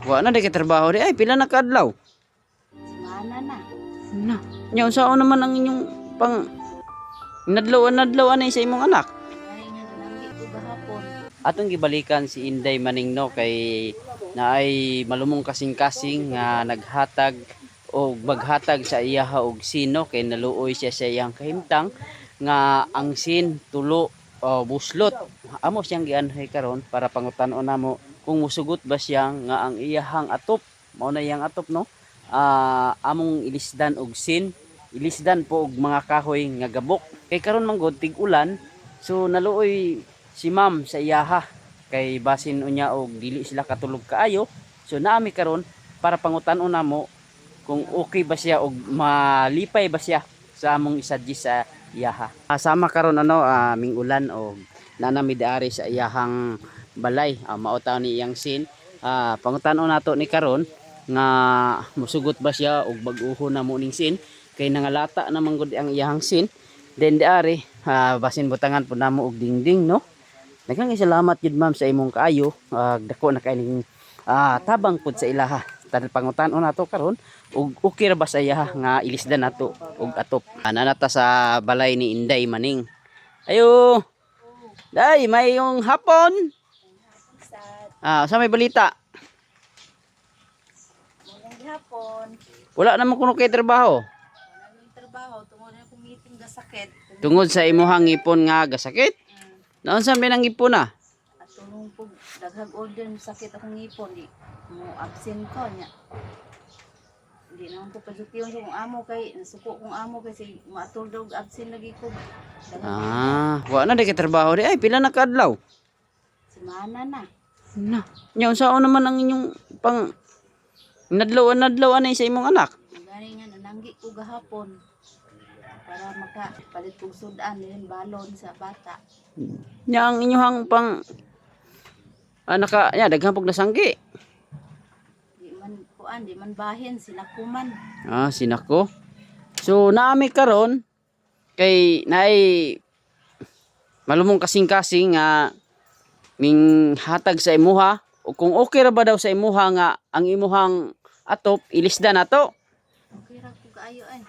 Wa na di ka trabaho di ay pila na kadlaw. Semana na. Na. Nya unsaon naman ang inyong pang nadlaw anay sa imong anak? Ay nga nangi ko gahapon. Atong gibalikan si Inday Maning no kay naay malumong kasing-kasing nga naghatag o maghatag sa iyaha og sino kay naluoy siya sa iyang kahimtang nga ang sin tulo o buslot. Amo siyang gianhay karon para pangutan-on namo kung musugot ba siya nga ang iyahang atop mao na iyang atop no. Among ilisdan og sin, ilisdan po og mga kahoy nga gabok. Kay karon manggod tig-ulan, so naluoy si ma'am sa iyaha kay basin unya og dili sila katulog kaayo. So naami karon para pangutan-on namo kung okay ba siya og malipay ba siya sa among isadji sa iyaha. Sama karon ming ulan og nanami diari sa iyahang balay. Mao taw ni iyang sin. Pangutan-on nato ni karon nga musugot ba siya og bag-uho na mo ning sin kay nangalata naman gud ang iyahang sin. Then diari basin butangan po namo og dingding no. Daghang salamat jud ma'am sa imong kaayo. Dako na kay ning tabang pud sa ilaha. Tan pangutan-on nato karon ug okay ra ba sa iyaha nga ilisdan nato og atop. Nanata sa balay ni Inday Maning. Ayo. Day, may yung hapon. Sa may balita. Murang gihapon. Wala naman kuno kay trabaho. Wala nang trabaho tungod na kong meeting ga sakit. Tungod sa imuhang ngipon nga gasakit. Naon sa nang ngipon na? At tulong po daghang order sakit akong ngipon di mo absent ko nya. Hindi naman ko pasukiyon sa kong amo kay nasuko kong amo kasi matul daw absent lagi ko. Wa na di ka trabaho di ay pila na kadlaw. Semana na. Na. Nya unsaon naman ang inyong pang nadlaw anay sa imong anak? Gani nga nananggi ko gahapon para makapalit kong sudan nilin balon sa bata. Nya ang inyong pang nya daghang pug nasanggi. Di man bahin sila kuman. Sinako. So naami karon kay naay malumong kasing-kasing nga ming hatag sa imuha o kung okay ra ba daw sa imuha nga ang imuhang atop ilisda nato. Okay ra ko kaayo ay.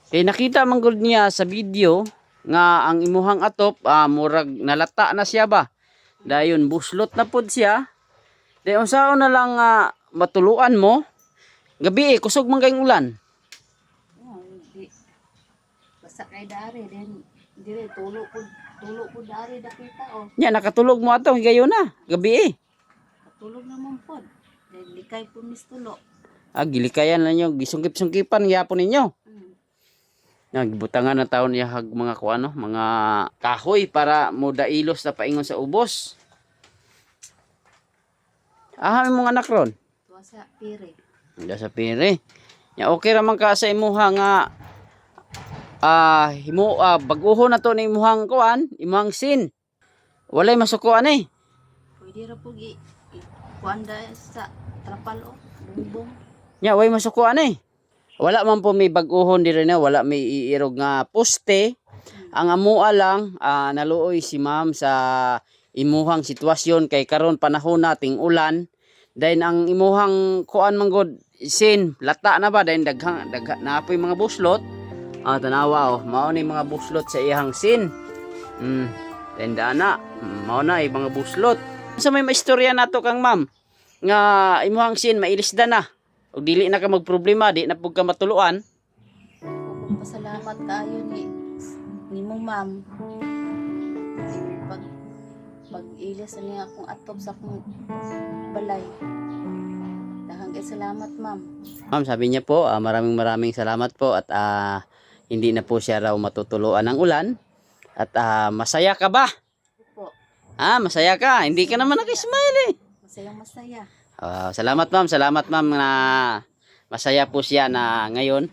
Kay nakita man gud niya sa video nga ang imuhang atop murag nalata na siya ba. Dayon buslot na pud siya. Dayon unsaon na lang matuluan mo. Gabi kusog man kayong ulan. Di. Basta kay dari din dire tulo ko dari dakita o. Nya nakatulog mo ato gayon na. Gabi Katulog naman pod. Then likay po mistulo. gilikayan lang nyo. Gisungkip-sungkipan gyapon ninyo. Hmm. Gibutangan na taon niya mga kuano, mga kahoy para mo dailos na paingon sa ubos. May mga anak ron. Tuwa sa pire. Diya sa pire. Ya okay ra man ka sa imuha nga bag-uho na to ni imuhang kuan, imuhang sin. Walay masukuan eh. Pwede ra po kuanda sa trapal o bumbong. Nya way masukuan eh. Wala man po may bag-uhon diri na, wala may iirog nga poste. Ang amua lang naluoy si ma'am sa imuhang sitwasyon kay karon panahon nating ulan. Dahil ang imuhang kuan man gud sin lata na ba dahil daghang naapoy mga buslot. Tanawa mao ni mga buslot sa iyang sin. Tenda na mao na ay mga buslot. Sa may maistorya nato kang ma'am nga imuhang sin mailisda na. O dili na ka magproblema, di na pug ka matuluan. Pasalamat tayo ni mo ma'am. Pag ilis niya akong atop sa akong balay. Daghang salamat ma'am. Ma'am, sabi niya po, maraming salamat po at hindi na po siya raw matutuluan ng ulan. At masaya ka ba? Opo. Masaya ka. Hindi ka naman nag-smile eh. Masaya. Salamat ma'am na masaya po siya na ngayon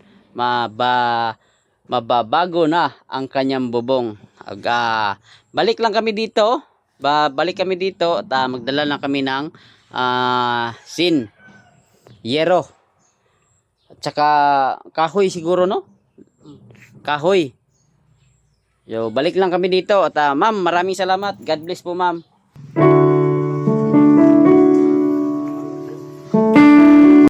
mababago na ang kanyang bubong. Balik kami dito at magdala lang kami ng sin, yero at saka kahoy siguro no? Kahoy. So balik lang kami dito at ma'am maraming salamat. God bless po ma'am.